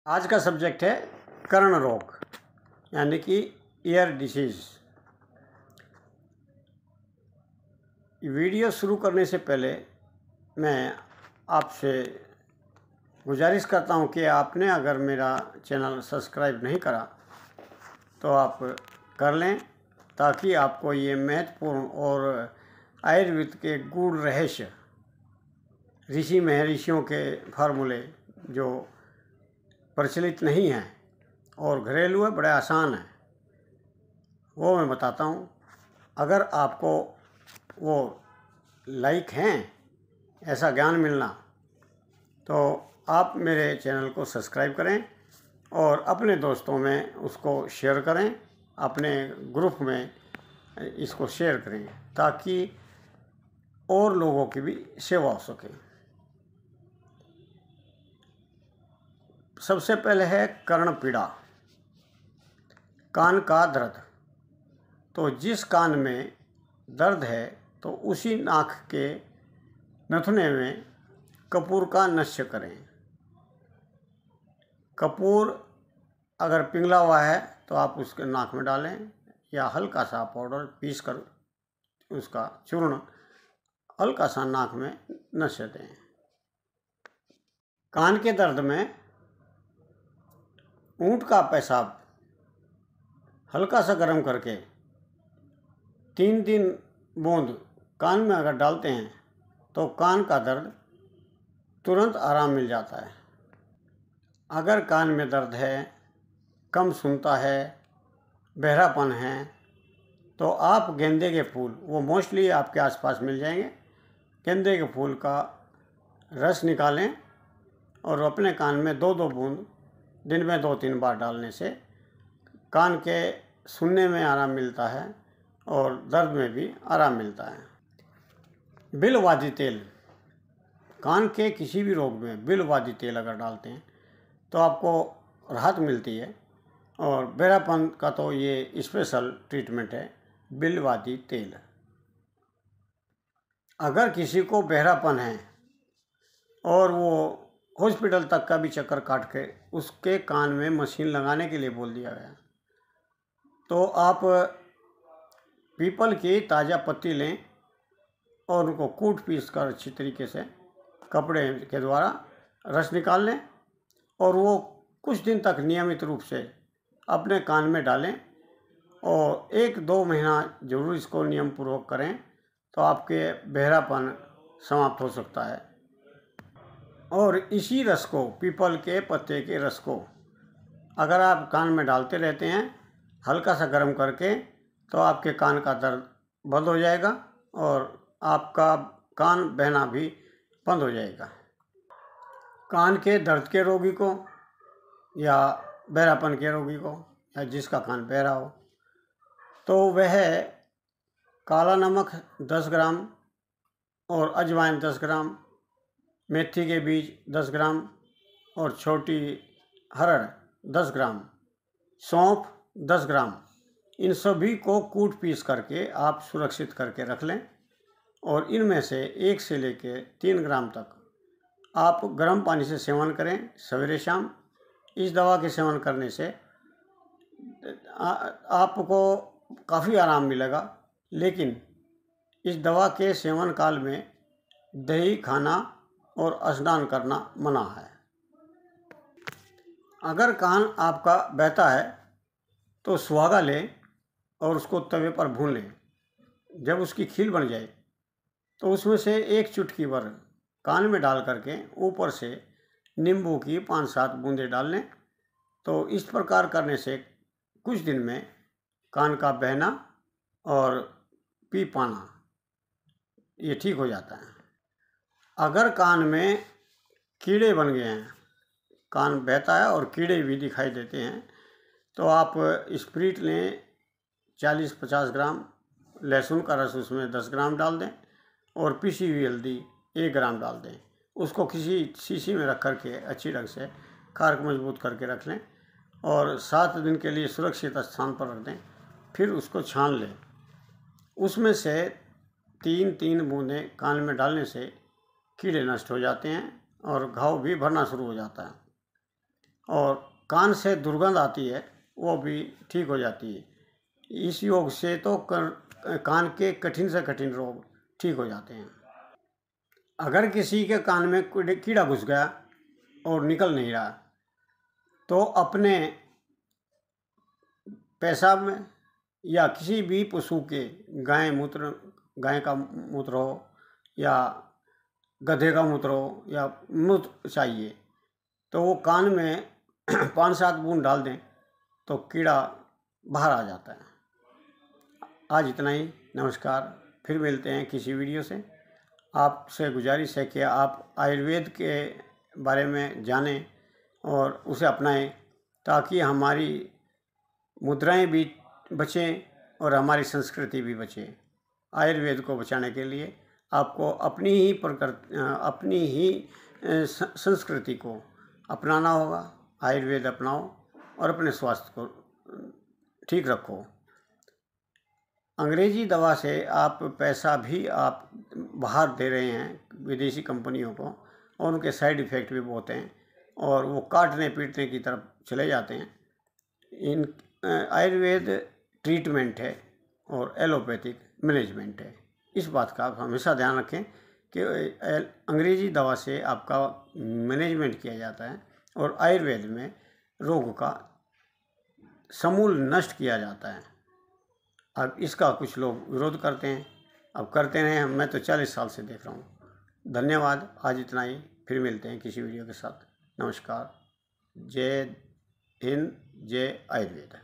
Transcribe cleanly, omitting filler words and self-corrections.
आज का सब्जेक्ट है कर्ण रोग यानी कि ईयर डिसीज़। वीडियो शुरू करने से पहले मैं आपसे गुजारिश करता हूं कि आपने अगर मेरा चैनल सब्सक्राइब नहीं करा तो आप कर लें, ताकि आपको ये महत्वपूर्ण और आयुर्वेद के गूढ़ रहस्य, ऋषि महर्षियों के फार्मूले जो प्रचलित नहीं हैं और घरेलू है, बड़े आसान है, वो मैं बताता हूँ। अगर आपको वो लाइक हैं ऐसा ज्ञान मिलना, तो आप मेरे चैनल को सब्सक्राइब करें और अपने दोस्तों में उसको शेयर करें, अपने ग्रुप में इसको शेयर करें, ताकि और लोगों की भी सेवा हो सके। सबसे पहले है कर्ण पीड़ा, कान का दर्द। तो जिस कान में दर्द है तो उसी नाक के नथुने में कपूर का नश्य करें। कपूर अगर पिघला हुआ है तो आप उसके नाक में डालें, या हल्का सा पाउडर पीस कर उसका चूर्ण हल्का सा नाक में नश्य दें। कान के दर्द में ऊंट का पेशाब हल्का सा गर्म करके 3 बूंद कान में अगर डालते हैं तो कान का दर्द तुरंत आराम मिल जाता है। अगर कान में दर्द है, कम सुनता है, बहरापन है, तो आप गेंदे के फूल, वो मोस्टली आपके आसपास मिल जाएंगे, गेंदे के फूल का रस निकालें और अपने कान में 2-2 बूंद दिन में 2-3 बार डालने से कान के सुनने में आराम मिलता है और दर्द में भी आराम मिलता है। बिलवादी तेल, कान के किसी भी रोग में बिलवादी तेल अगर डालते हैं तो आपको राहत मिलती है, और बहरापन का तो ये स्पेशल ट्रीटमेंट है बिलवादी तेल। अगर किसी को बहरापन है और वो हॉस्पिटल तक का भी चक्कर काट के उसके कान में मशीन लगाने के लिए बोल दिया गया, तो आप पीपल की ताज़ा पत्ती लें और उनको कूट पीस कर अच्छी तरीके से कपड़े के द्वारा रस निकाल लें, और वो कुछ दिन तक नियमित रूप से अपने कान में डालें और 1-2 महीना जरूर इसको नियम पूर्वक करें, तो आपके बहरापन समाप्त हो सकता है। और इसी रस को, पीपल के पत्ते के रस को अगर आप कान में डालते रहते हैं हल्का सा गर्म करके, तो आपके कान का दर्द बंद हो जाएगा और आपका कान बहना भी बंद हो जाएगा। कान के दर्द के रोगी को या बहरापन के रोगी को, या जिसका कान बहरा हो, तो वह काला नमक 10 ग्राम और अजवाइन 10 ग्राम, मेथी के बीज 10 ग्राम और छोटी हरड़ 10 ग्राम, सौंफ 10 ग्राम, इन सभी को कूट पीस करके आप सुरक्षित करके रख लें, और इनमें से 1 से लेकर 3 ग्राम तक आप गर्म पानी से सेवन करें सवेरे शाम। इस दवा के सेवन करने से आपको काफ़ी आराम मिलेगा, लेकिन इस दवा के सेवन काल में दही खाना और स्नान करना मना है। अगर कान आपका बहता है तो सुहागा लें और उसको तवे पर भून लें। जब उसकी खील बन जाए तो उसमें से 1 चुटकी भर कान में डाल करके ऊपर से नींबू की 5-7 बूंदें डाल लें। तो इस प्रकार करने से कुछ दिन में कान का बहना और पी पाना ये ठीक हो जाता है। अगर कान में कीड़े बन गए हैं, कान बहता है और कीड़े भी दिखाई देते हैं, तो आप स्प्रीट लें 40-50 ग्राम, लहसुन का रस उसमें 10 ग्राम डाल दें और पिसी हुई हल्दी 1 ग्राम डाल दें। उसको किसी शीशी में रख करके अच्छी ढंग से खारक मजबूत करके रख लें और 7 दिन के लिए सुरक्षित स्थान पर रख दें। फिर उसको छान लें, उसमें से 3-3 बूंदें कान में डालने से कीड़े नष्ट हो जाते हैं और घाव भी भरना शुरू हो जाता है। और कान से दुर्गंध आती है वो भी ठीक हो जाती है। इस योग से तो कान के कठिन से कठिन रोग ठीक हो जाते हैं। अगर किसी के कान में कीड़ा घुस गया और निकल नहीं रहा तो अपने पेशाब में या किसी भी पशु के गाय का मूत्र हो या गधे का मूत्र हो या मूत्र चाहिए तो वो कान में 5-7 बूंद डाल दें तो कीड़ा बाहर आ जाता है। आज इतना ही। नमस्कार। फिर मिलते हैं किसी वीडियो से। आपसे गुजारिश है कि आप आयुर्वेद के बारे में जानें और उसे अपनाएं ताकि हमारी मुद्राएं भी बचें और हमारी संस्कृति भी बचे। आयुर्वेद को बचाने के लिए आपको अपनी ही संस्कृति को अपनाना होगा। आयुर्वेद अपनाओ और अपने स्वास्थ्य को ठीक रखो। अंग्रेजी दवा से आप पैसा भी आप बाहर दे रहे हैं विदेशी कंपनियों को और उनके साइड इफ़ेक्ट भी बहुत हैं और वो काटने पीटने की तरफ चले जाते हैं। इन आयुर्वेद ट्रीटमेंट है और एलोपैथिक मैनेजमेंट है। इस बात का आप हमेशा ध्यान रखें कि अंग्रेजी दवा से आपका मैनेजमेंट किया जाता है और आयुर्वेद में रोग का समूल नष्ट किया जाता है। अब इसका कुछ लोग विरोध करते हैं, अब करते रहे। मैं तो 40 साल से देख रहा हूँ। धन्यवाद। आज इतना ही। फिर मिलते हैं किसी वीडियो के साथ। नमस्कार। जय हिंद। जय आयुर्वेद।